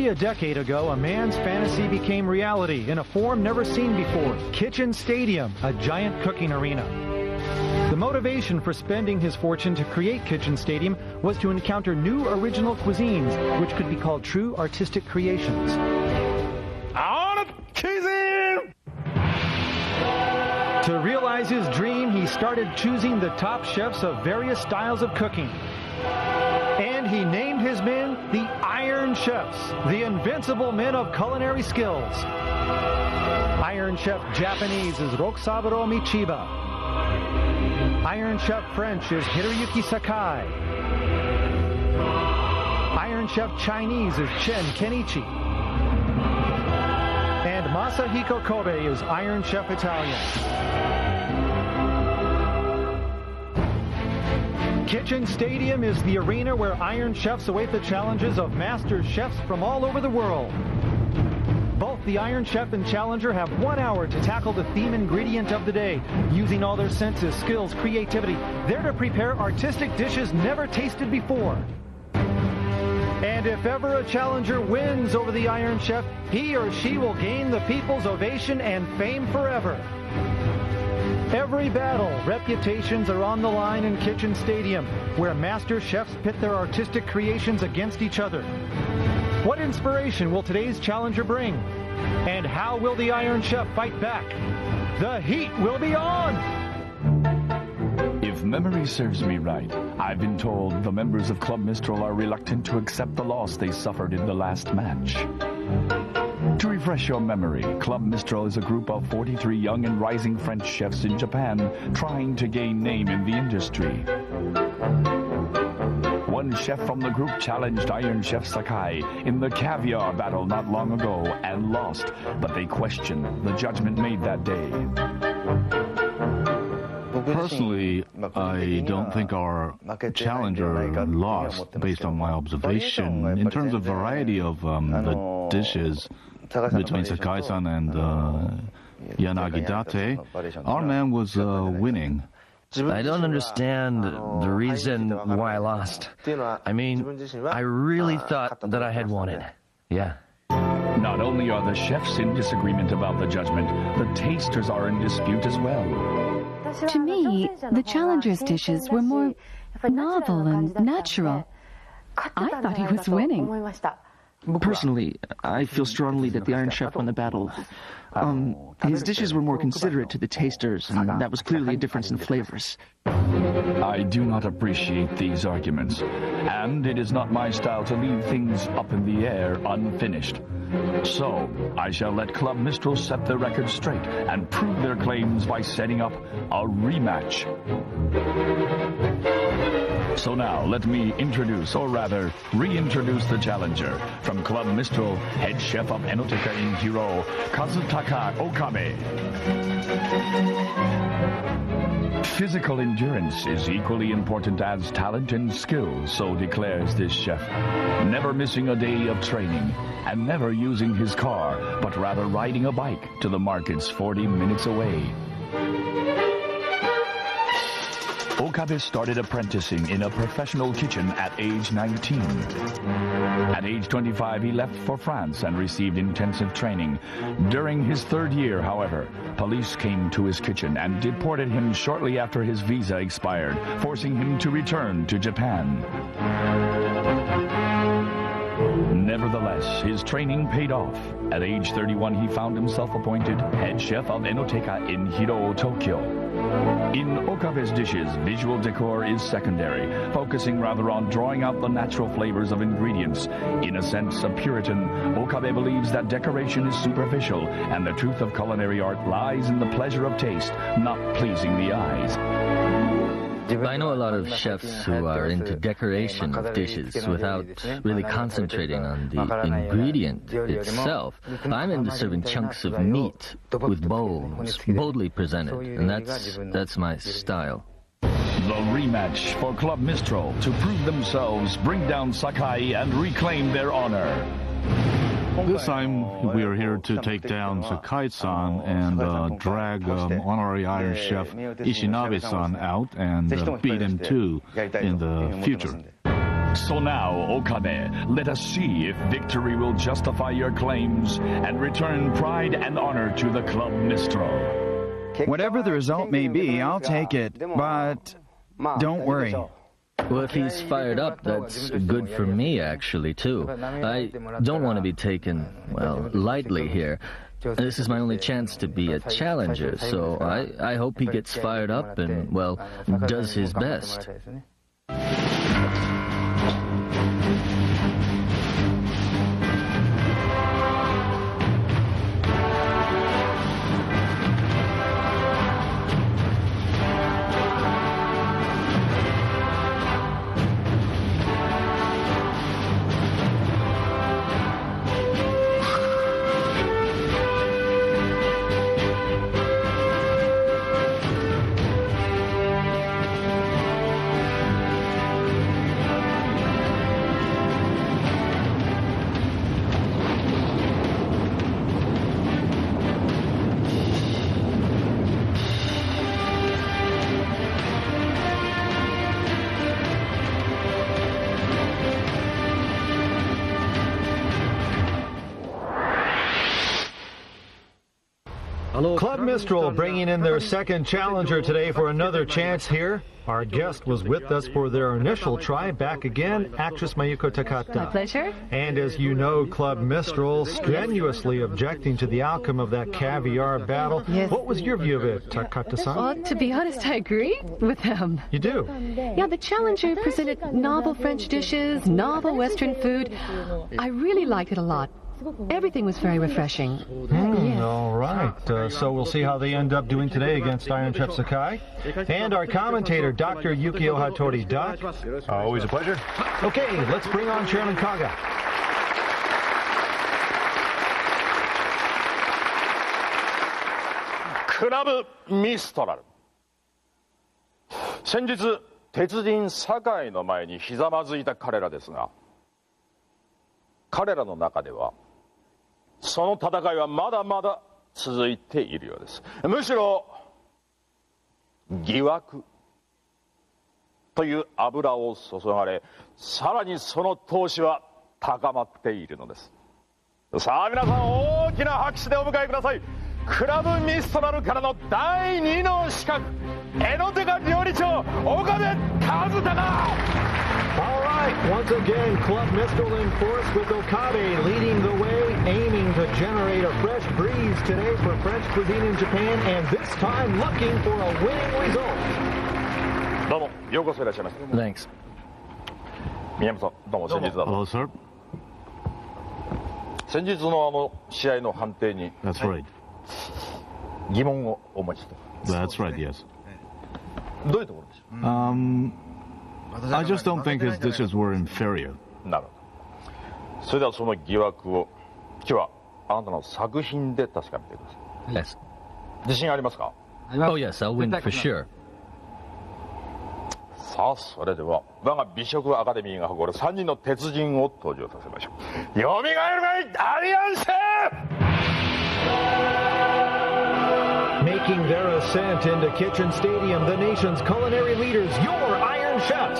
a decade ago, a man's fantasy became reality in a form never seen before. Kitchen Stadium, a giant cooking arena. The motivation for spending his fortune to create Kitchen Stadium was to encounter new original cuisines, which could be called true artistic creations. To realize his dream, he started choosing the top chefs of various styles of cooking. And he named his men the Iron Chefs, the invincible men of culinary skills. Iron Chef Japanese is Rokusaburo Michiba. Iron Chef French is Hiroyuki Sakai. Iron Chef Chinese is Chen Kenichi. And Masahiko Kobe is Iron Chef Italian. Kitchen Stadium is the arena where Iron Chefs await the challenges of master chefs from all over the world. Both the Iron Chef and Challenger have 1 hour to tackle the theme ingredient of the day, using all their senses, skills, creativity. They're to prepare artistic dishes never tasted before. And if ever a challenger wins over the Iron Chef, he or she will gain the people's ovation and fame forever. Every battle, reputations are on the line in Kitchen Stadium, where master chefs pit their artistic creations against each other. What inspiration will today's challenger bring? And how will the Iron Chef fight back? The heat will be on! If memory serves me right, I've been told the members of Club Mistral are reluctant to accept the loss they suffered in the last match. To refresh your memory, Club Mistral is a group of 43 young and rising French chefs in Japan trying to gain name in the industry. One chef from the group challenged Iron Chef Sakai in the caviar battle not long ago and lost, but they questioned the judgment made that day. Personally, I don't think our challenger lost based on my observation. In terms of variety of the dishes between Sakai-san and Yanagi Date, our man was winning. I don't understand the reason why I lost. I mean, I really thought that I had won it. Yeah. Not only are the chefs in disagreement about the judgment, the tasters are in dispute as well. To me, the challenger's dishes were more novel and natural. I thought he was winning. Personally, I feel strongly that the Iron Chef won the battle. His dishes were more considerate to the tasters, and that was clearly a difference in flavors. I do not appreciate these arguments, and it is not my style to leave things up in the air unfinished. So, I shall let Club Mistral set their record straight and prove their claims by setting up a rematch. So now, let me introduce, or rather, reintroduce the challenger. From Club Mistral, head chef of Enoteka in Hiro, Kazutaka Okabe. Physical endurance is equally important as talent and skill, so declares this chef. Never missing a day of training, and never using his car, but rather riding a bike to the markets 40 minutes away. Okabe started apprenticing in a professional kitchen at age 19. At age 25, he left for France and received intensive training. During his third year, however, police came to his kitchen and deported him shortly after his visa expired, forcing him to return to Japan. Nevertheless, his training paid off. At age 31, he found himself appointed head chef of Enoteka in Hiro, Tokyo. In Okabe's dishes, visual decor is secondary, focusing rather on drawing out the natural flavors of ingredients. In a sense, a Puritan, Okabe believes that decoration is superficial, and the truth of culinary art lies in the pleasure of taste, not pleasing the eyes. I know a lot of chefs who are into decoration of dishes without really concentrating on the ingredient itself. I'm into serving chunks of meat with bones, boldly presented, and that's my style. The rematch for Club Mistral to prove themselves, bring down Sakai, and reclaim their honor. This time, we are here to take down Sakai-san and drag honorary Iron Chef Ishinabe-san out and beat him too in the future. So now, Okabe, let us see if victory will justify your claims and return pride and honor to the Club Mistral. Whatever the result may be, I'll take it, but don't worry. Well, if he's fired up, that's good for me, actually, too. I don't want to be taken, well, lightly here. This is my only chance to be a challenger, so I hope he gets fired up and, well, does his best. Club Mistral bringing in their second challenger today for another chance here. Our guest was with us for their initial try. Back again, actress Mayuko Takata. My pleasure. And as you know, Club Mistral strenuously objecting to the outcome of that caviar battle. Yes. What was your view of it, Takata-san? Well, to be honest, I agree with them. You do? Yeah, the challenger presented novel French dishes, novel Western food. I really liked it a lot. Everything was very refreshing. Yes. All right. So we'll see how they end up doing today against Iron Chef Sakai. And our commentator, Dr. Yukio Hattori. Doc? Always a pleasure. Okay, let's bring on Chairman Kaga. 클럽 미스터랄. 先日鉄人堺の前にひざまずいた彼らですが、彼らの中ではその戦いはまだまだ続いているようです。むしろ疑惑という油を注がれ、さらにその闘志は高まっているのです。さあ皆さん、大きな拍手でお迎えください。クラブミストラルからの第2の資格、エノテカ料理長岡部和孝。All right, once again, Club Mistral in force with Okabe leading the way, aiming to generate a fresh breeze today for French cuisine in Japan, and this time looking for a winning result. どうも、ようこそいらっしゃいました。 Thanks. 宮本さん、どうも先日だ。 Hello, sir. 先日の試合の判定に That's right. 疑問をお持ちと。 That's right, yes. どういうところでしょ I just don't think his dishes were inferior. う。なるほど。それではその疑惑を今日はあなたの作品で確かめてください。 Yes. 自信ありますか？ Oh, yes, I'll win for sure. さあ、それでは我が美食アカデミーが誇る3人の鉄人を登場させましょう。よみがえるがいアリアンシェフ！ Making their ascent into Kitchen Stadium, the nation's culinary leaders, your Iron Chefs.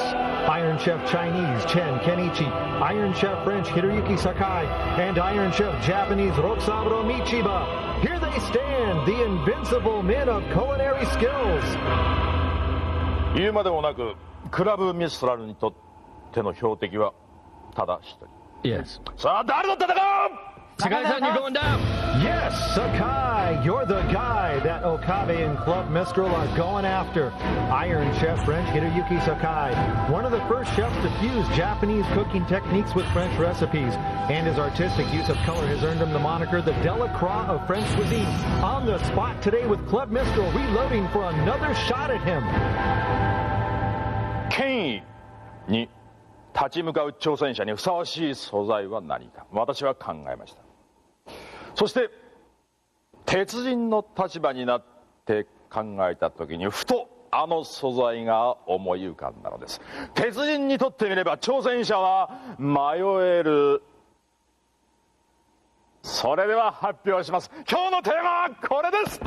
Iron Chef Chinese, Chen Kenichi, Iron Chef French, Hiroyuki Sakai, and Iron Chef Japanese, Rokusaburo Michiba. Here they stand, the invincible men of culinary skills. 言うまでもなく、クラブミストラルにとっての標的はただ一人。 Yes. さあ、誰と戦う？ Sakai-san, you're going down! Yes, Sakai, you're the guy that Okabe and Club Mistral are going after. Iron Chef French Hiroyuki Sakai, one of the first chefs to fuse Japanese cooking techniques with French recipes, and his artistic use of color has earned him the moniker the Delacroix of French cuisine. On the spot today with Club Mistral, reloading for another shot at him. 権威に立ち向かう挑戦者にふさわしい素材は何か、私は考えました。そして鉄人の立場になって考えた時にふとあの素材が思い浮かんだのです。鉄人にとってみれば挑戦者は迷える。それでは発表します。今日のテーマはこれです。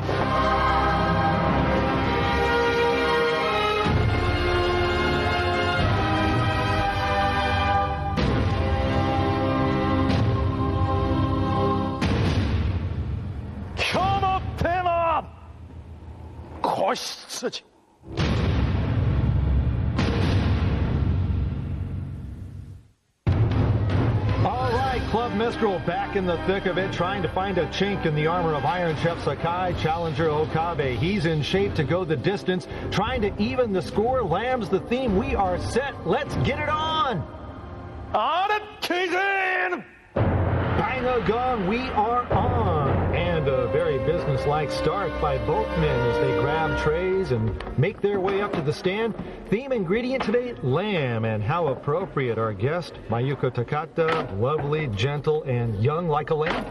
よし筋 Club Mistral back in the thick of it, trying to find a chink in the armor of Iron Chef Sakai, challenger Okabe. He's in shape to go the distance, trying to even the score. Lamb's the theme. We are set. Let's get it on! On it, Keegan! Bang a gong, we are on! And a very business-like start by both men as they grab trays and make their way up to the stand. Theme ingredient today, lamb. And how appropriate, our guest, Mayuko Takata, lovely, gentle, and young like a lamb.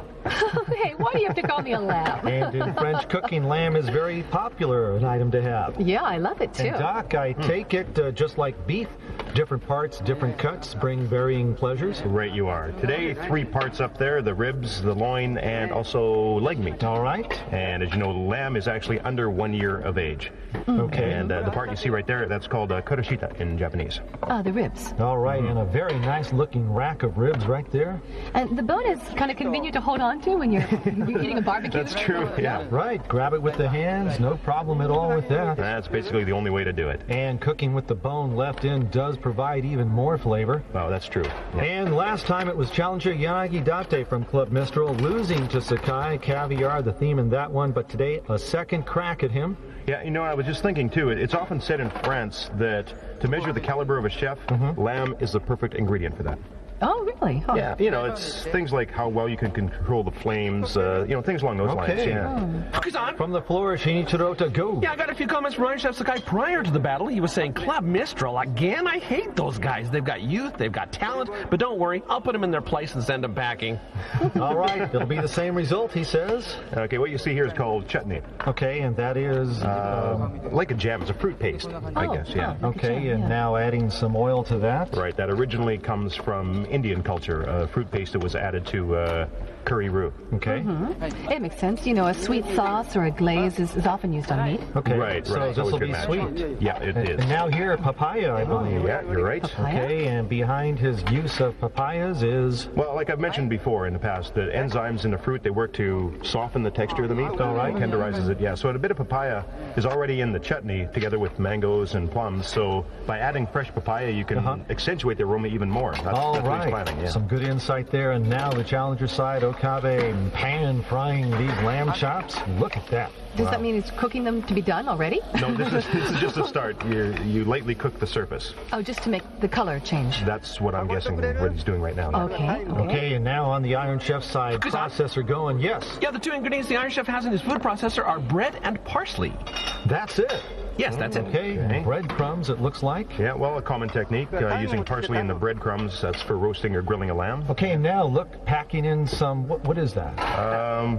Hey, why do you have to call me a lamb? And in French cooking, lamb is very popular, an item to have. Yeah, I love it too. And Doc, I take it just like beef, different parts, different cuts bring varying pleasures. Right, you are. Today, 3 parts up there, the ribs, the loin, and also leg meat. All right. And as you know, lamb is actually under 1 year of age. Okay. And the part you see right there, that's called koroshita in Japanese. The ribs. All right, and a very nice looking rack of ribs right there. And the bone is kind of convenient to hold on to when you're eating a barbecue. That's true, yeah. Right, grab it with the hands, no problem at all with that. That's basically the only way to do it. And cooking with the bone left in does provide even more flavor. Oh, that's true. Yeah. And last time it was challenger Yanagi Date from Club Mistral losing to Sakai, caviar, the theme in that one, but today a second crack at him. Yeah, you know, I was just thinking too, it's often said in France that to measure the caliber of a chef, lamb is the perfect ingredient for that. Oh, really? Oh. Yeah, you know, it's things like how well you can control the flames, you know, things along those lines. Yeah. From the floor, Shinichiro to go. Yeah, I got a few comments from Iron Chef Sakai prior to the battle. He was saying, Club Mistral, again, I hate those guys. They've got youth, they've got talent, but don't worry, I'll put them in their place and send them packing. All right, it'll be the same result, he says. Okay, what you see here is called chutney. Okay, and that is? Like a jam, it's a fruit paste, I guess, yeah. Okay, and now adding some oil to that. Right, that originally comes from Indian culture, fruit paste that was added to curry roux. Okay. It makes sense. You know, a sweet sauce or a glaze is often used on meat. Okay. Right, so right. this will be sweet. Yeah, it is. And now here, papaya, I believe. Yeah, you're right. Papaya? Okay, and behind his use of papayas is? Well, like I've mentioned before in the past, the enzymes in the fruit, they work to soften the texture of the meat. All right. Tenderizes it, yeah. So a bit of papaya is already in the chutney together with mangoes and plums. So by adding fresh papaya, you can accentuate the aroma even more. That's All what right. he's planning, yeah. Some good insight there. And now the challenger side, Okabe pan frying these lamb chops. Look at that. Does that mean he's cooking them to be done already? No, this is just a start. You lightly cook the surface. Oh, just to make the color change. That's what I'm guessing what he's doing right now. Okay. Okay, and now on the Iron Chef side, processor going. Yes. Yeah, the 2 ingredients the Iron Chef has in his food processor are bread and parsley. That's it. Yes, that's it. Okay, breadcrumbs it looks like. Yeah, well, a common technique, using parsley in the breadcrumbs, that's for roasting or grilling a lamb. Okay, now look, packing in some, what is that?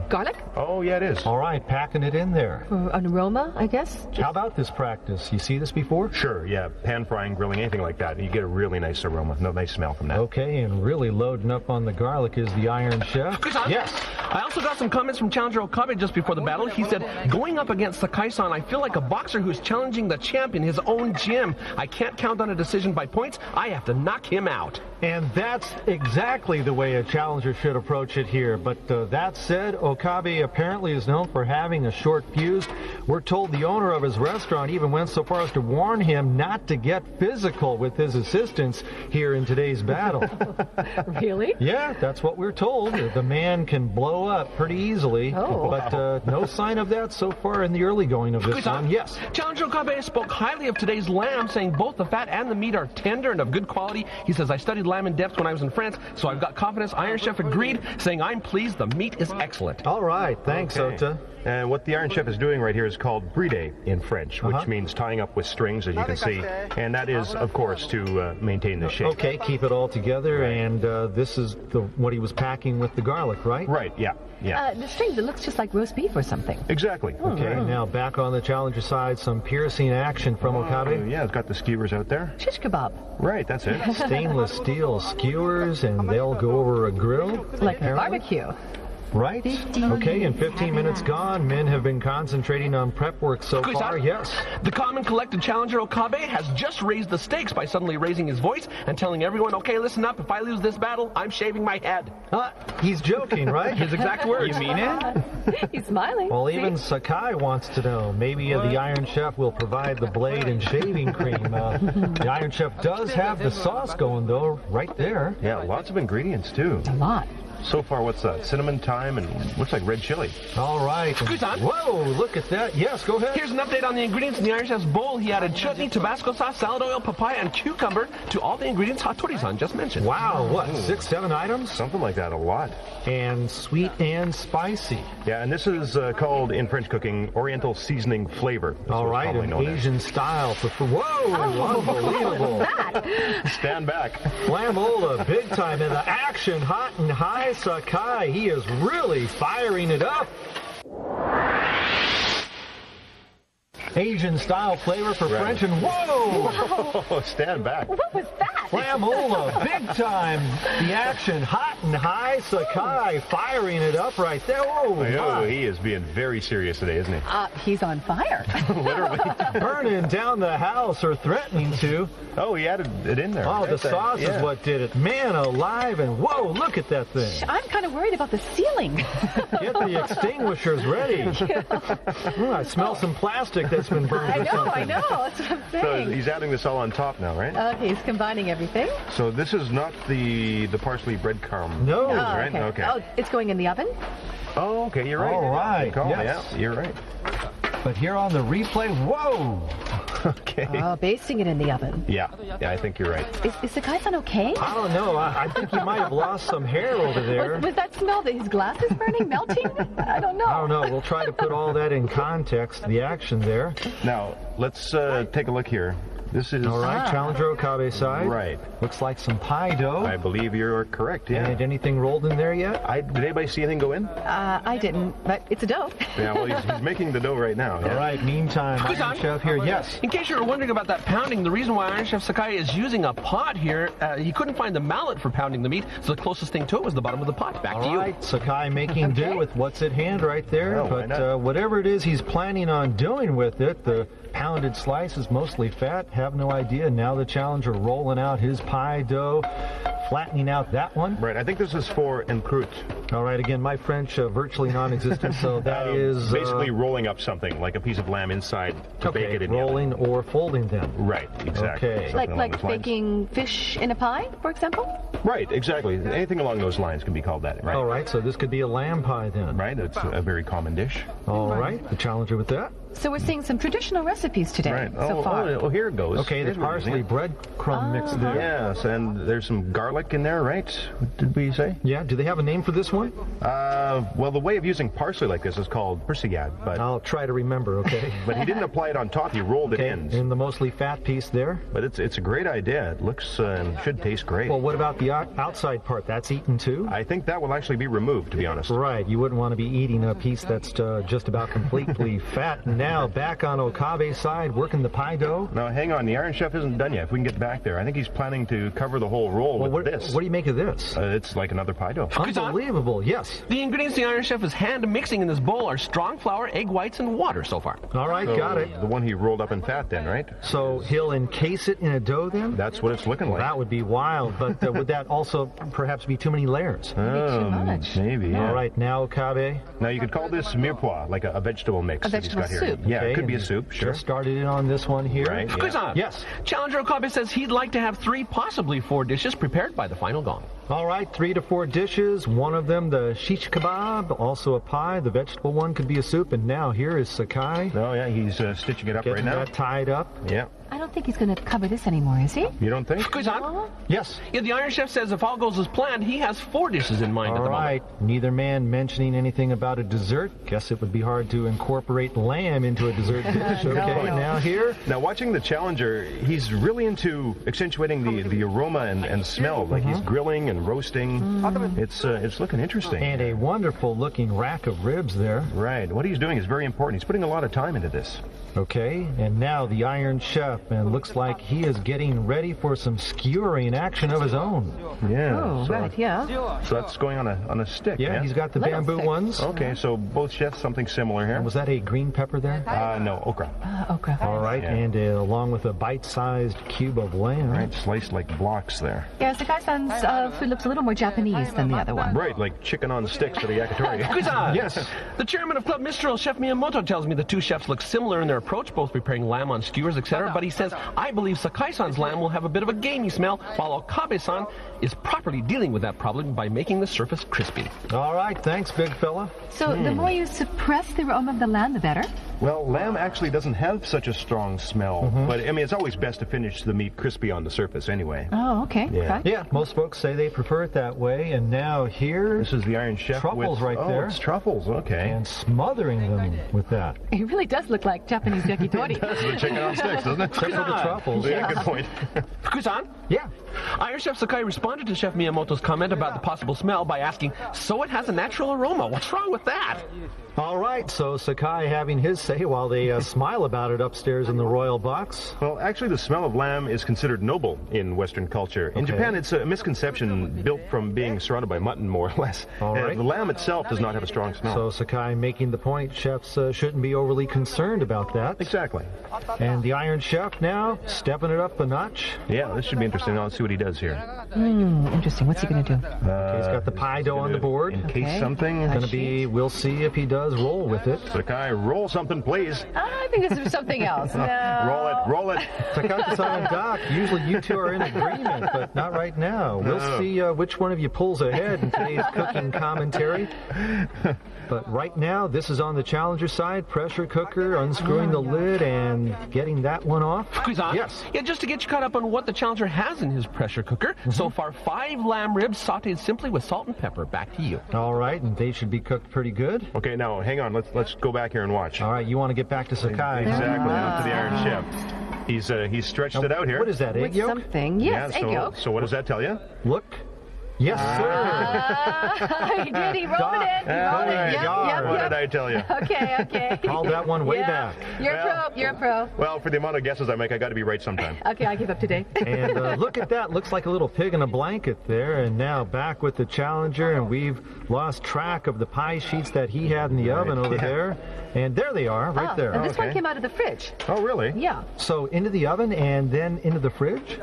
Garlic? Oh, yeah, it is. All right, packing it in there. For an aroma, I guess? How about this practice? You see this before? Sure, yeah, pan frying, grilling, anything like that. You get a really nice aroma, nice smell from that. Okay, and really loading up on the garlic is the Iron Chef. Yes. I also got some comments from challenger Okabe just before the battle. He said, going up against Sakai-san, I feel like a boxer who's challenging the champ in his own gym. I can't count on a decision by points. I have to knock him out. And that's exactly the way a challenger should approach it here. But that said, Okabe apparently is known for having a short fuse. We're told the owner of his restaurant even went so far as to warn him not to get physical with his assistants here in today's battle. Really? Yeah, that's what we're told. The man can blow up pretty easily. Oh. But no sign of that so far in the early going of this one. Yes. Challenger Okabe spoke highly of today's lamb, saying both the fat and the meat are tender and of good quality. He says, I studied lamb in depth when I was in France, so I've got confidence. Iron Chef agreed, saying, I'm pleased. The meat is excellent. All right. Thanks, Ota. And what the Iron Chef is doing right here is called bride in French, which means tying up with strings, as you can see. And that is, of course, to maintain the shape. Okay, keep it all together. And this is what he was packing with the garlic, right? Right, yeah. Yeah. The strings, it looks just like roast beef or something. Exactly. Okay, now back on the challenger side, some piercing action from Okabe. Yeah, it's got the skewers out there. Shish kebab. Right, that's it. Stainless steel skewers, and they'll go over a grill. Like a barbecue. Right? Okay, and 15 minutes gone. Men have been concentrating on prep work so far. Yes. The common collected challenger Okabe has just raised the stakes by suddenly raising his voice and telling everyone, okay, listen up, if I lose this battle, I'm shaving my head. He's joking, right? His exact words. You mean it? He's smiling. Well, even Sakai wants to know. Maybe the Iron Chef will provide the blade and shaving cream. The Iron Chef does have the sauce going, though, right there. Yeah, lots of ingredients, too. A lot. So far, what's that? Cinnamon, thyme, and looks like red chili. All right. Whoa, look at that. Yes, go ahead. Here's an update on the ingredients in the Iron Chef's bowl. He added chutney, Tabasco sauce, salad oil, papaya, and cucumber to all the ingredients Hattori-san just mentioned. Wow, what, 6, 7 items? Something like that, a lot. And sweet and spicy. Yeah, and this is called, in French cooking, Oriental seasoning flavor. All right, an Asian style. Whoa, unbelievable. What was that? Stand back. Flamola, big time in the action, hot and high. Sakai, he is really firing it up. Asian style flavor for French and whoa! Stand back. What was that? Flamola, big time. The action, hot and high. Sakai firing it up right there. Whoa! He is being very serious today, isn't he? He's on fire. Literally. Burning down the house or threatening to. Oh, he added it in there. Oh, the sauce is what did it. Man alive, and whoa, look at that thing. I'm kind of worried about the ceiling. Get the extinguishers ready. I smell some plastic that's been burned. I know. That's what I'm saying. So he's adding this all on top now, right? Okay, he's combining everything. So this is not the parsley breadcrumb. No. Right? Okay. Oh, it's going in the oven? Oh, okay, you're right. All right. Yes. Yeah, you're right. But here on the replay, whoa! Okay. Basting it in the oven. Yeah, I think you're right. Is Sakai-san okay? I don't know. I think he might have lost some hair over there. Was that smell that his glass is burning, melting? I don't know. I don't know. We'll try to put all that in context, the action there. Now, let's take a look here. This is... All right, Challenger Okabe side. Right. Looks like some pie dough. I believe you're correct, yeah. And anything rolled in there yet? Did anybody see anything go in? I didn't, but it's a dough. Yeah, well, he's making the dough right now. Yeah? All right, meantime, Iron Chef here. Yes. In case you were wondering about that pounding, the reason why Iron Chef Sakai is using a pot here, he couldn't find the mallet for pounding the meat, so the closest thing to it was the bottom of the pot. Back to you. All right, Sakai making do with what's at hand right there. Well, but whatever it is he's planning on doing with it, the pounded slice is mostly fat. Have no idea. Now the challenger rolling out his pie dough, flattening out that one. Right, I think this is for en croûte. All right, again, my French virtually non-existent, so that is... basically rolling up something, like a piece of lamb inside to bake it in rolling the oven. Or folding them. Right, exactly. Okay. Like baking fish in a pie, for example? Right, exactly. Anything along those lines can be called that, right? All right, so this could be a lamb pie then. Right, it's a very common dish. All right, the challenger with that. So we're seeing some traditional recipes today so far. Oh, here it goes. Okay, the parsley breadcrumb mix there. Yes, and there's some garlic in there, right? What did we say? Yeah, do they have a name for this one? Well, the way of using parsley like this is called persillade, but... I'll try to remember, okay? But he didn't apply it on top, he rolled it in. In the mostly fat piece there. But it's a great idea. It looks and should taste great. Well, what about the outside part? That's eaten too? I think that will actually be removed, to be honest. Right, you wouldn't want to be eating a piece that's just about completely fat. Now, back on Okabe's side, working the pie dough. Now, hang on, the Iron Chef isn't done yet. If we can get back there, I think he's planning to cover the whole roll with this. What do you make of this? It's like another pie dough. Unbelievable, yes. The ingredients the Iron Chef is hand mixing in this bowl are strong flour, egg whites, and water so far. All right, got it. The one he rolled up in fat then, right? So he'll encase it in a dough then? That's what it's looking like. That would be wild, but would that also perhaps be too many layers? Maybe too much. Maybe, yeah. All right, now Okabe. Now, you could call this mirepoix, like a vegetable mix. A vegetable soup. Yeah, Okay, it could be a soup, sure. Just started in on this one here. Right, yeah. Yes. Challenger Okabe says he'd like to have 3, possibly 4 dishes prepared by the final gong. All right, 3 to 4 dishes. One of them, the shish kebab, also a pie. The vegetable one could be a soup. And now here is Sakai. Oh, yeah, he's stitching it up right now. Getting that tied up. Yeah. I don't think he's going to cover this anymore, is he? You don't think? Yes. Yeah, the Iron Chef says if all goes as planned, he has 4 dishes in mind at the moment. All right. Neither man mentioning anything about a dessert. Guess it would be hard to incorporate lamb into a dessert dish. Okay, now here. Now, watching the Challenger, he's really into accentuating the aroma and smell. Like he's grilling and and roasting. It's looking interesting. And a wonderful looking rack of ribs there. Right. What he's doing is very important. He's putting a lot of time into this. Okay, and now the Iron Chef, and looks like he is getting ready for some skewering action of his own. Yeah. Oh, so, right, yeah. So that's going on a stick. Yeah, he's got the Little bamboo stick. ones. Okay, so both chefs something similar here. And was that a green pepper there? No, okra. Okay. All right, Yeah. and along with a bite-sized cube of lamb. Right, sliced like blocks there. Yeah, Sakai-san's food looks a little more Japanese than the other one. Right, like chicken on sticks for the yakitori. Kusan! Yes. The chairman of Club Mistral, Chef Miyamoto, tells me the two chefs look similar in their approach, both preparing lamb on skewers, etc. But he says, I believe Sakai-san's lamb will have a bit of a gamey smell, while Okabe-san is properly dealing with that problem by making the surface crispy. All right, thanks, big fella. So the more you suppress the aroma of the lamb, the better? Well, lamb actually doesn't have such a strong smell, but I mean, it's always best to finish the meat crispy on the surface anyway. Oh, okay. Yeah. Okay. Yeah, most folks say they prefer it that way, and now here, This is the Iron Chef truffles with, right there. It's truffles, okay. And smothering them with that. It really does look like Japanese yakitori. That's the chicken on sticks, doesn't it? Except for the truffles. Yeah, good point. Kusan? Yeah. Iron Chef Sakai responded to Chef Miyamoto's comment about the possible smell by asking, so it has a natural aroma. What's wrong with that? All right, so Sakai having his say while they smile about it upstairs in the royal box. Well, actually, the smell of lamb is considered noble in Western culture. In Okay. Japan, it's a misconception built from being surrounded by mutton, more or less. All right. The lamb itself does not have a strong smell. So Sakai making the point, chefs shouldn't be overly concerned about that. Exactly. And the Iron Chef now stepping it up a notch. Yeah, this should be interesting. Now let's see what he does here. Interesting. What's he going to do? Okay, he's got the pie dough on the board. Encase Okay. something. Gonna be, we'll see if he does roll with it. Sakai, roll something, please. I think this is something else. No. Roll it. Sakai-san and Doc, usually you two are in agreement, but not right now. We'll see which one of you pulls ahead in today's cooking commentary. But right now, this is on the challenger side. Pressure cooker, unscrewing the lid and getting that one off. Kusan? Yes. Yeah, just to get you caught up on what the challenger has in his pressure cooker. So far, 5 lamb ribs sauteed simply with salt and pepper. Back to you. All right, and they should be cooked pretty good. Okay, now hang on. Let's go back here and watch. All right, you want to get back to Sakai. Exactly. Up to the Iron Chef. He's stretched it out here. What is that, egg With yolk? something. Yes, egg yolk. So what does that tell you? Look. Yes, sir. He did. He rolled Doc. it. He rolled it. Yep, What yep, did I tell you? yep. Okay. Called that one way back. You're a pro. You're a pro. Well, for the amount of guesses I make, I got to be right sometime. Okay, I give up today. And look at that. Looks like a little pig in a blanket there. And now back with the challenger. And we've lost track of the pie sheets that he had in the oven over there. And there they are, right there. And this one Okay. came out of the fridge. Oh, really? Yeah. So into the oven and then into the fridge?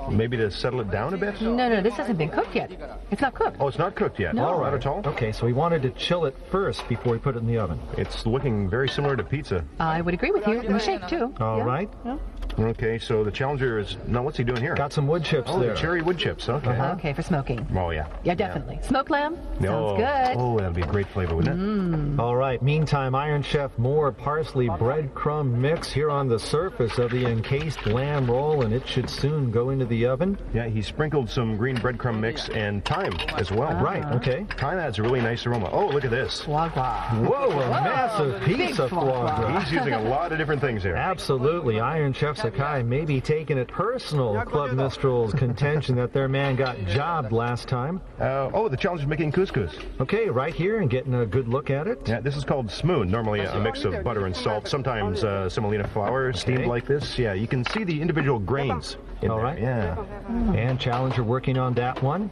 Maybe to settle it down a bit? No, this hasn't been cooked yet. It's not cooked. Oh, it's not cooked yet. No. All right, at all. Okay, so he wanted to chill it first before he put it in the oven. It's looking very similar to pizza. I would agree with you. In the shape, too. All right. Yeah. Okay, so the challenger is... Now, what's he doing here? Got some wood chips Oh, there. the cherry wood chips. Okay. Okay, for smoking. Oh, yeah. Yeah, definitely. Smoked lamb? Oh, Sounds good. Oh, that'd be a great flavor, wouldn't it? All right, meantime, Iron Chef, more parsley breadcrumb mix here on the surface of the encased lamb roll, and it should soon go into the oven. Yeah, he sprinkled some green breadcrumb mix and thyme as well. Right, okay. Thyme adds a really nice aroma. Oh, look at this. Foie gras. Whoa, a massive piece Big of foie foie gras. gras. He's using a lot of different things here. Absolutely. Iron Chef Sakai may be taking it personal, Club Mistral's contention that their man got jobbed last time. Oh, the challenger's making couscous. Okay, right here and getting a good look at it. Yeah, this is called smoon. Normally a mix of butter and salt. Sometimes semolina flour steamed like this. Yeah, you can see the individual grains in All there. right. Yeah. And Challenger working on that one.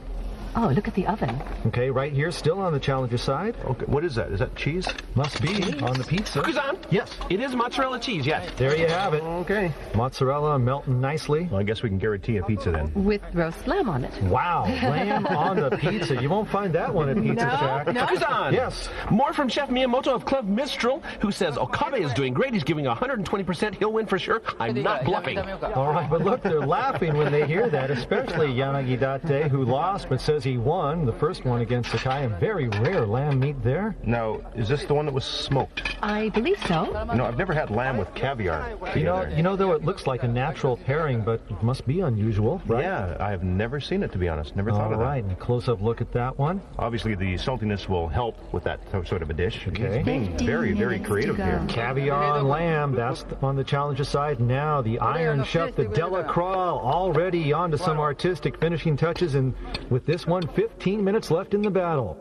Oh, look at the oven. Okay, right here, still on the Challenger side. Okay, what is that? Is that cheese? Must be on the pizza. Kusan? Yes. It is mozzarella cheese, yes. There you have it. Okay. Mozzarella melting nicely. Well, I guess we can guarantee a pizza then. With roast lamb on it. Wow, lamb on the pizza. You won't find that one at Pizza Shack. Kusan! Yes. More from Chef Miyamoto of Club Mistral, who says Okabe is doing great. He's giving 120%. He'll win for sure. I'm not bluffing. All right, but look, they're laughing when they hear that, especially Yanagidate, who lost but says he won the first one against Sakai. A very rare lamb meat there. Now, is this the one that was smoked? I believe so. No, I've never had lamb with caviar together. You know, though it looks like a natural pairing, but it must be unusual, right? Yeah, I've never seen it, to be honest. Never thought All of that. right, and a close-up look at that one. Obviously, the saltiness will help with that sort of a dish. Okay. He's being very, very creative here. Caviar on lamb, that's on the Challenger side. Now the Iron Chef, the Delacroix, already onto some artistic finishing touches, and with this one, 15 minutes left in the battle.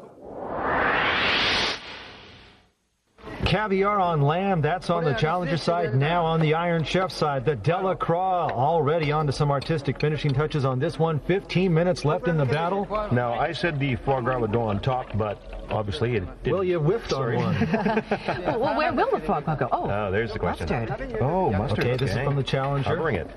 Caviar on lamb, that's on the challenger side. Now on the Iron Chef side, the Delacroix already onto some artistic finishing touches on this one. 15 minutes left in the battle. Now, I said the foie gras would go on top, but obviously it didn't. Well, you whiffed on one. Well, where will the foie gras go? Oh, there's the question. Mustard. Oh, mustard. Okay, this is from the challenger. Covering it.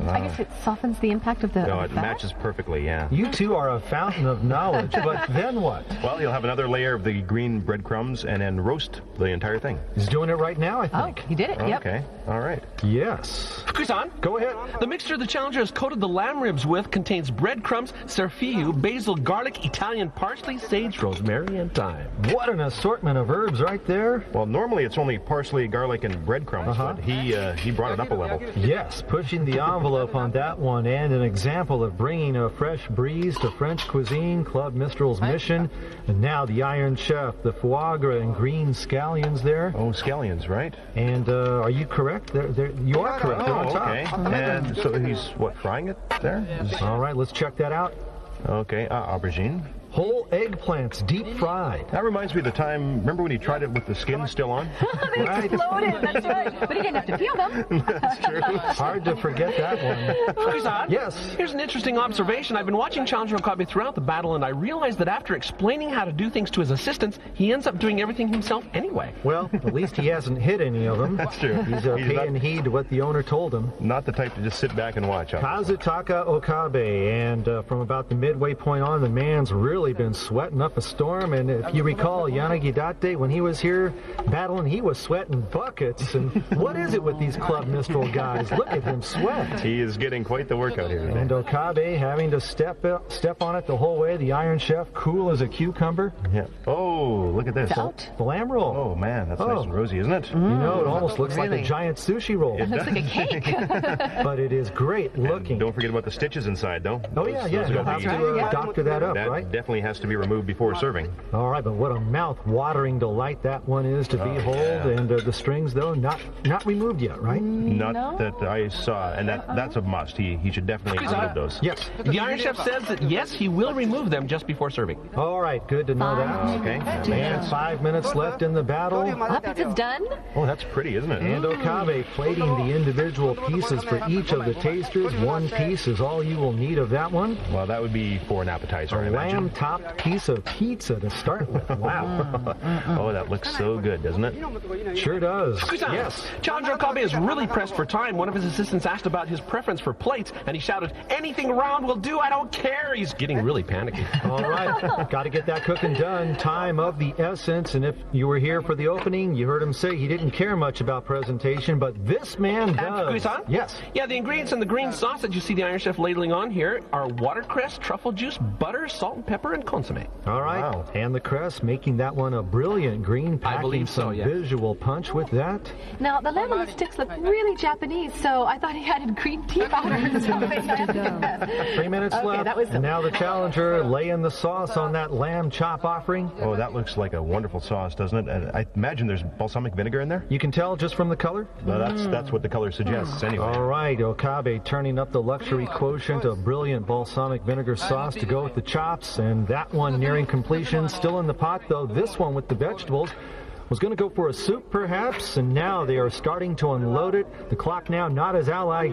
I guess it softens the impact of the No, of it the fat? matches perfectly, yeah. You two are a fountain of knowledge, but then what? Well, you'll have another layer of the green breadcrumbs and then roast the entire thing. He's doing it right now, I think. Oh, he did it, yep. Okay, all right. Yes. Fukusan, Go ahead. the mixture the challenger has coated the lamb ribs with contains breadcrumbs, serfillo, basil, garlic, Italian parsley, sage, rosemary, and thyme. What an assortment of herbs right there. Well, normally it's only parsley, garlic, and breadcrumbs, but he brought it up a level. Yes, pushing the envelope on that one, and an example of bringing a fresh breeze to French cuisine, Club Mistral's mission. And now the Iron Chef, the foie gras and green scallions there. Oh, scallions, right? And are you correct? You are correct. They're on Oh, top. okay. And so he's, what, frying it there? All right, let's check that out. Okay, aubergine. Whole eggplants, deep fried. That reminds me of the time, remember when he tried it with the skin still on? They Right. exploded, that's right. But he didn't have to peel them. That's true. Hard to forget that one. Fukusan, Yes. here's an interesting observation. I've been watching Challenger Okabe throughout the battle, and I realized that after explaining how to do things to his assistants, he ends up doing everything himself anyway. Well, at least he hasn't hit any of them. That's true. He's He's paying heed to what the owner told him. Not the type to just sit back and watch. obviously. Kazutaka Okabe, and from about the midway point on, the man's really been sweating up a storm. And if you recall, Yanagi Date, when he was here battling, he was sweating buckets. And what is it with these Club Mistral guys? Look at him sweat. He is getting quite the workout here today. And Okabe having to step on it the whole way. The Iron Chef, cool as a cucumber. Yeah. Oh, look at this. It's out. The lamb roll. Oh, man, that's nice and rosy, isn't it? You know, it almost looks like really? a giant sushi roll. It looks like a cake. But it is great looking. And don't forget about the stitches inside, though. Oh, yeah. Those You'll gotta have be- to doctor that up, That right? definitely has to be removed before serving. All right, but what a mouth-watering delight that one is to behold. yeah. And the strings, though, not removed yet, right? Not that I saw, and that's a must. He should definitely remove those. Yes. The Iron Chef says that, yes, he will remove them just before serving. All right, good to know that. Okay. And 5 minutes left in the battle. Our pizza's done. Oh, that's pretty, isn't it? And Okabe plating the individual pieces for each of the tasters. One piece is all you will need of that one. Well, that would be for an appetizer, I A imagine. lamb-topped piece of pizza to start with. Wow. Oh, that looks so good, doesn't it? Sure does. Fukusan, Yes. Challenger Okabe is really pressed for time. One of his assistants asked about his preference for plates, and he shouted, "Anything round will do, I don't care." He's getting really panicky. All right, got to get that cooking done. Time of the essence. And if you were here for the opening, you heard him say he didn't care much about presentation, but this man does. Fukusan? Yes. Yeah, the ingredients in the green sauce that you see the Iron Chef ladling on here are watercress, truffle juice, butter, salt and pepper, and consomme. All right, Wow. and the crest, making that one a brilliant green, packing believe so, some yeah. visual punch with that. Now, the lamb on the sticks look really Japanese, so I thought he added green tea powder or something. 3 minutes Okay, left. that was And now the challenger laying the sauce on that lamb chop offering. Oh, that looks like a wonderful sauce, doesn't it? And I imagine there's balsamic vinegar in there. You can tell just from the color. No, that's what the color suggests, anyway. All right, Okabe turning up the luxury quotient of brilliant balsamic vinegar sauce to go with the chops, and that one nearing completion. Still in the pot, though. This one with the vegetables was going to go for a soup, perhaps, and now they are starting to unload it. The clock now not his ally.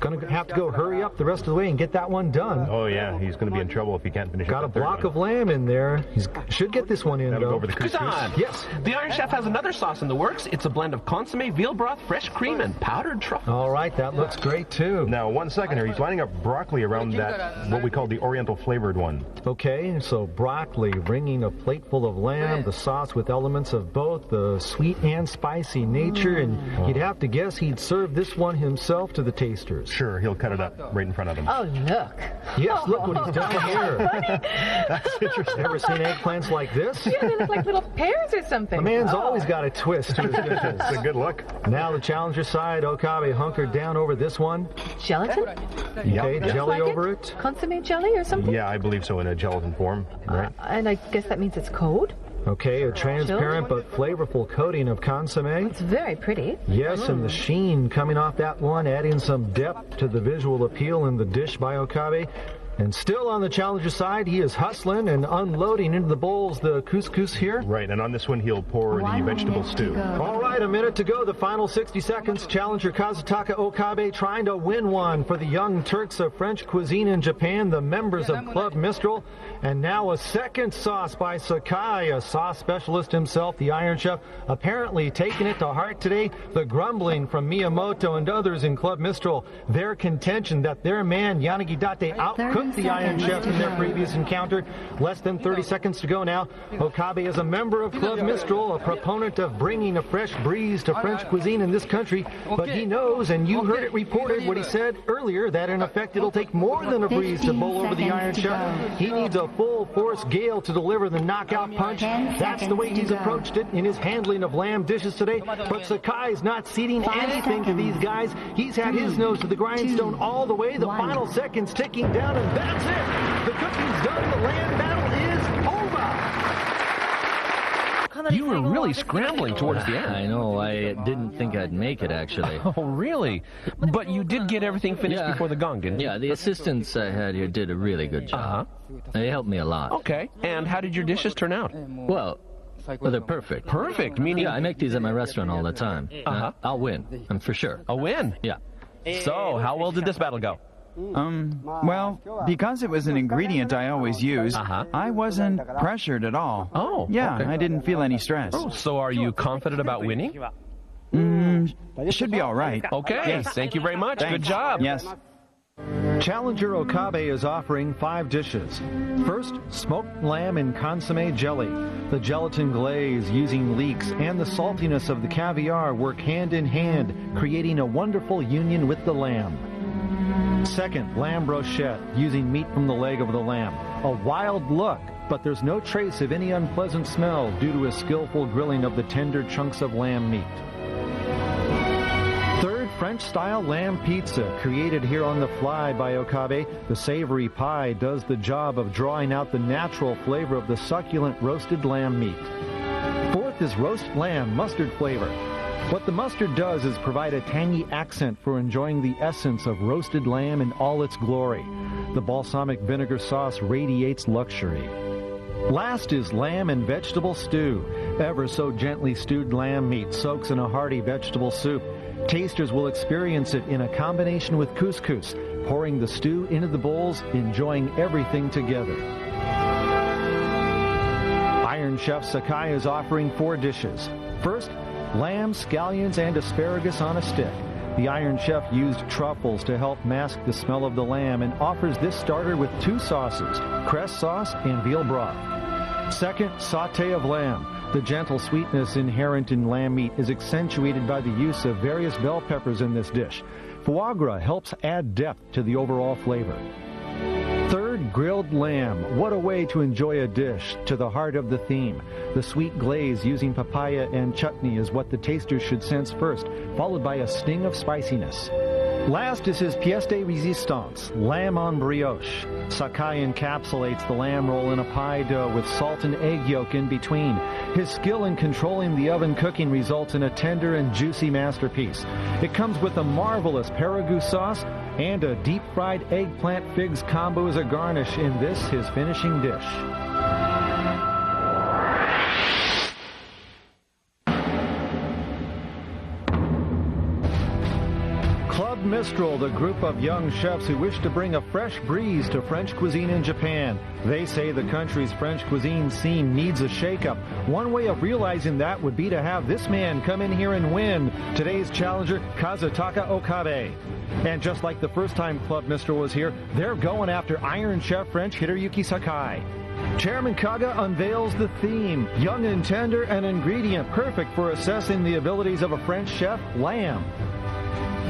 Going to have to go hurry up the rest of the way and get that one done. Oh, yeah, he's going to be in trouble if he can't finish Got a up the third block one. of lamb in there. He should get this one in, That'll go though. over the couscous. Fukusan! Yes. The Iron Chef has another sauce in the works. It's a blend of consomme, veal broth, fresh cream, and powdered truffle. All right, that looks great, too. Now, 1 second here. He's lining up broccoli around that, what we call the Oriental flavored one. Okay, so broccoli, bringing a plate full of lamb, the sauce with elements of both the sweet and spicy nature, and you'd have to guess he'd serve this one himself to the tasters. Sure, he'll cut it up right in front of him. Oh, look. Yes, look what he's done here. That's interesting. Ever seen eggplants like this? Yeah, they look like little pears or something. The man's always got a twist to his goodness. It's a good look. Now the challenger side, Okabe hunkered down over this one. Gelatin? Okay, Looks jelly like over it. Consomme jelly or something? Yeah, I believe so, in a gelatin form, right? And I guess that means it's cold? Okay, a transparent but flavorful coating of consomme. It's very pretty. Yes, and the sheen coming off that one, adding some depth to the visual appeal in the dish by Okabe. And still on the challenger side, he is hustling and unloading into the bowls the couscous here. Right, and on this one he'll pour the vegetable stew. All right, a minute to go. The final 60 seconds. Challenger Kazutaka Okabe trying to win one for the young Turks of French cuisine in Japan, the members of Club Mistral. And now a second sauce by Sakai, a sauce specialist himself, the Iron Chef, apparently taking it to heart today. The grumbling from Miyamoto and others in Club Mistral, their contention that their man Yanagidate outcooked the Iron Chef in their previous encounter. Less than 30 seconds to go now. Okabe is a member of Club Mistral, a proponent of bringing a fresh breeze to French cuisine in this country, but he knows, and you heard it reported what he said earlier, that in effect it'll take more than a breeze to bowl over the Iron Chef. He needs a full force gale to deliver the knockout punch. That's the way he's approached it in his handling of lamb dishes today, but Sakai's not ceding anything to these guys. He's had his nose to the grindstone all the way. The final seconds ticking down, and that's it. The cooking's done. The lamb battle is over. You were really scrambling towards the end. I know. I didn't think I'd make it, actually. Oh, really? But you did get everything finished before the gong, didn't you? Yeah, the assistants I had here did a really good job. They helped me a lot. Okay. And how did your dishes turn out? Well, they're perfect. Perfect? Meaning? Yeah, I make these at my restaurant all the time. I'll win. I'm for sure. A win? Yeah. So, how well did this battle go? Well, because it was an ingredient I always use, I wasn't pressured at all. Oh, yeah, okay. I didn't feel any stress. Oh, so are you confident about winning? It should be all right. Okay, yes. Thank you very much. Thanks. Good job. Yes. Challenger Okabe is offering 5 dishes. First, smoked lamb in consommé jelly. The gelatin glaze using leeks and the saltiness of the caviar work hand in hand, creating a wonderful union with the lamb. Second, lamb brochette, using meat from the leg of the lamb. A wild look, but there's no trace of any unpleasant smell due to a skillful grilling of the tender chunks of lamb meat. Third, French-style lamb pizza, created here on the fly by Okabe. The savory pie does the job of drawing out the natural flavor of the succulent roasted lamb meat. Fourth is roast lamb mustard flavor. What the mustard does is provide a tangy accent for enjoying the essence of roasted lamb in all its glory. The balsamic vinegar sauce radiates luxury. Last is lamb and vegetable stew. Ever so gently stewed lamb meat soaks in a hearty vegetable soup. Tasters will experience it in a combination with couscous, pouring the stew into the bowls, enjoying everything together. Iron Chef Sakai is offering 4 dishes. First, lamb, scallions, and asparagus on a stick. The Iron Chef used truffles to help mask the smell of the lamb and offers this starter with 2 sauces, cress sauce and veal broth. Second, sauté of lamb. The gentle sweetness inherent in lamb meat is accentuated by the use of various bell peppers in this dish. Foie gras helps add depth to the overall flavor. Third, grilled lamb. What a way to enjoy a dish to the heart of the theme. The sweet glaze using papaya and chutney is what the tasters should sense first, followed by a sting of spiciness. Last is his pièce de résistance, lamb en brioche. Sakai encapsulates the lamb roll in a pie dough with salt and egg yolk in between. His skill in controlling the oven cooking results in a tender and juicy masterpiece. It comes with a marvelous Perrigo sauce and a deep-fried eggplant figs combo as a garnish in this, his finishing dish. Club Mistral, the group of young chefs who wish to bring a fresh breeze to French cuisine in Japan. They say the country's French cuisine scene needs a shakeup. One way of realizing that would be to have this man come in here and win, today's challenger, Kazutaka Okabe. And just like the first time Club Mistral was here, they're going after Iron Chef French Hiroyuki Sakai. Chairman Kaga unveils the theme, young and tender, an ingredient perfect for assessing the abilities of a French chef, lamb.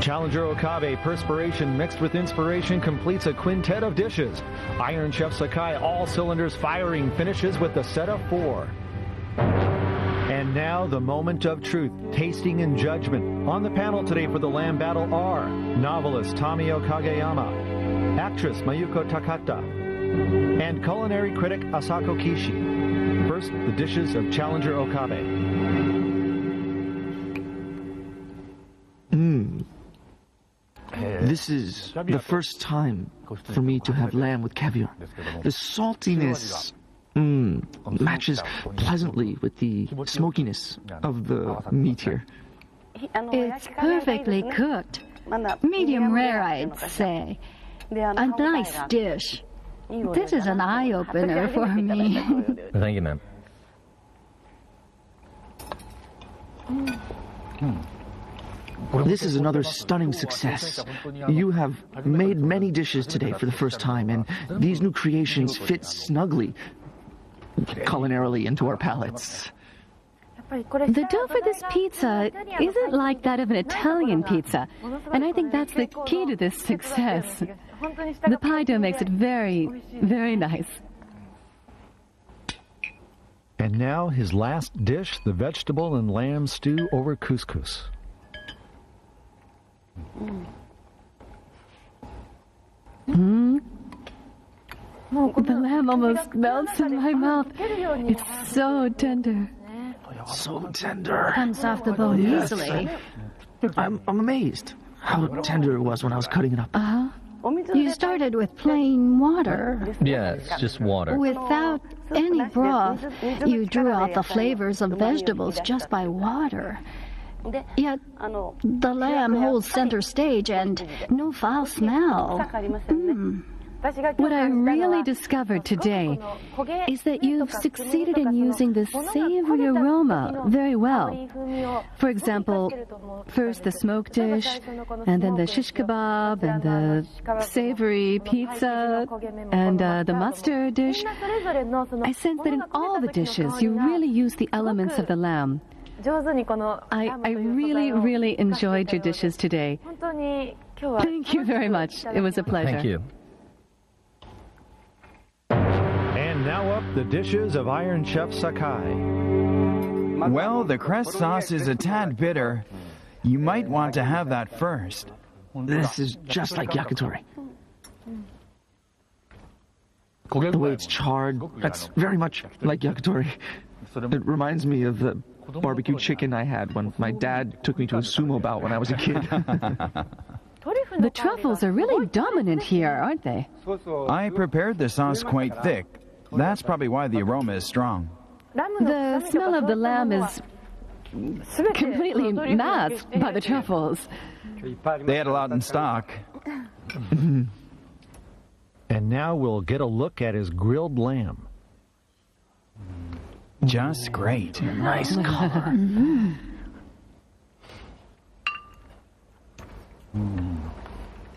Challenger Okabe, perspiration mixed with inspiration, completes a quintet of dishes. Iron Chef Sakai, all cylinders firing, finishes with a set of 4. And now the moment of truth, tasting and judgment. On the panel today for the lamb battle are novelist Tamio Kageyama, actress Mayuko Takata, and culinary critic Asako Kishi. First, the dishes of Challenger Okabe. This is the first time for me to have lamb with caviar. The saltiness matches pleasantly with the smokiness of the meat here. It's perfectly cooked. Medium rare, I'd say. A nice dish. This is an eye-opener for me. Thank you, ma'am. This is another stunning success. You have made many dishes today for the first time, and these new creations fit snugly, culinarily, into our palates. The dough for this pizza isn't like that of an Italian pizza, and I think that's the key to this success. The pie dough makes it very, very nice. And now his last dish, the vegetable and lamb stew over couscous. The lamb almost melts in my mouth. It's so tender. So tender. Comes off the bone easily. I'm amazed how tender it was when I was cutting it up. You started with plain water. Yes, just water. Without any broth, you drew out the flavors of vegetables just by water. Yet, the lamb holds center stage and no foul smell. What I really discovered today is that you've succeeded in using the savory aroma very well. For example, first the smoked dish, and then the shish kebab, and the savory pizza, and the mustard dish. I sense that in all the dishes you really use the elements of the lamb. I really, really enjoyed your dishes today. Thank you very much. It was a pleasure. Thank you. And now up the dishes of Iron Chef Sakai. Well, the crest sauce is a tad bitter. You might want to have that first. This is just like yakitori. The way it's charred, that's very much like yakitori. It reminds me of the barbecue chicken I had when my dad took me to a sumo bout when I was a kid. The truffles are really dominant here, aren't they? I prepared the sauce quite thick. That's probably why the aroma is strong. The smell of the lamb is completely masked by the truffles. They had a lot in stock. And now we'll get a look at his grilled lamb. Just great. Nice color.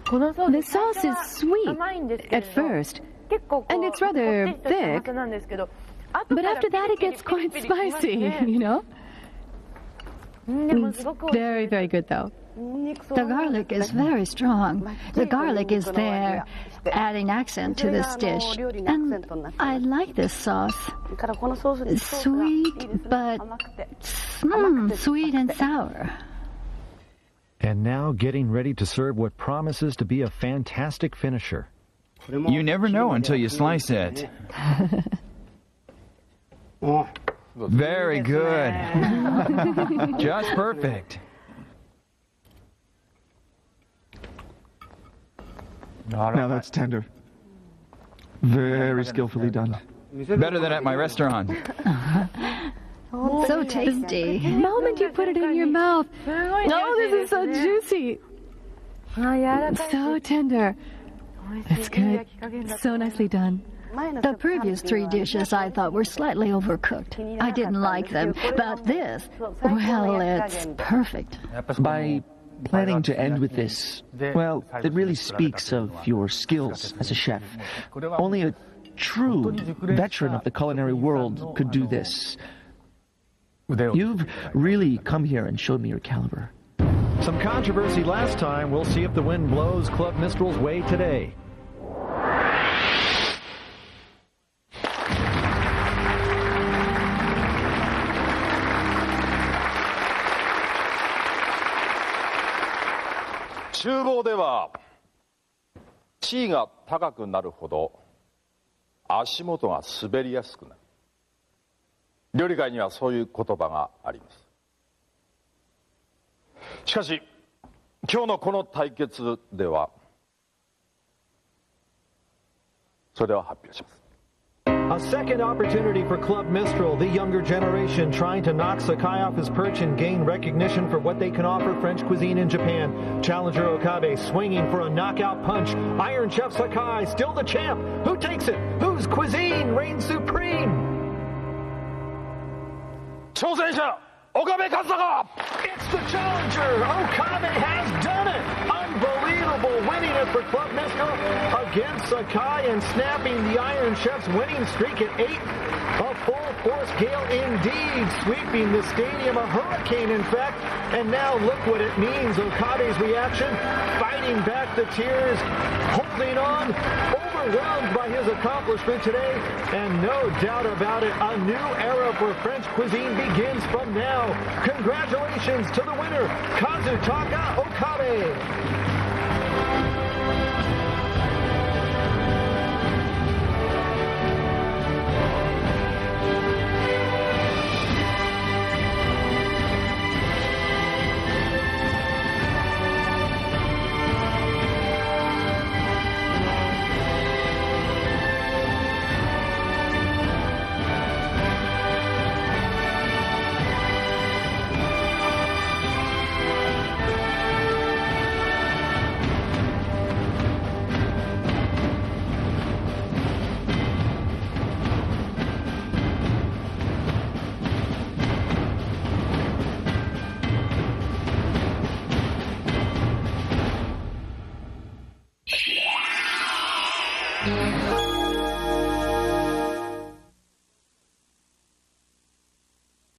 The sauce is sweet at first, and it's rather thick, but after that it gets quite spicy, you know? It's very, very good, though. The garlic is very strong. The garlic is there, adding accent to this dish. And I like this sauce. Sweet, but sweet and sour. And now getting ready to serve what promises to be a fantastic finisher. You never know until you slice it. Very good. Just perfect. Now that's tender. Very skillfully done. Better than at my restaurant. So tasty. The moment you put it in your mouth, oh, this is so juicy. So tender. It's good. So nicely done. The previous 3 dishes I thought were slightly overcooked. I didn't like them, but this, well, it's perfect. By planning to end with this, well, it really speaks of your skills as a chef. Only a true veteran of the culinary world could do this. You've really come here and showed me your caliber. Some controversy last time. We'll see if the wind blows Club Mistral's way today.厨房では地位が高くなるほど足元が滑りやすくなる。料理界にはそういう言葉があります。しかし今日のこの対決ではそれでは発表します。 A second opportunity for Club Mistral, the younger generation trying to knock Sakai off his perch and gain recognition for what they can offer French cuisine in Japan. Challenger Okabe swinging for a knockout punch. Iron Chef Sakai still the champ. Who takes it? Whose cuisine reigns supreme? 挑戦者岡部和孝! It's the challenger! Okabe has done it! Unbelievable winning it for Club Mistral against Sakai and snapping the Iron Chef's winning streak at 8. A full-force gale indeed, sweeping the stadium, a hurricane in fact. And now look what it means, Okabe's reaction, fighting back the tears, holding on, overwhelmed by his accomplishment today. And no doubt about it, a new era for French cuisine begins from now. Congratulations to the winner, Kazutaka Okabe.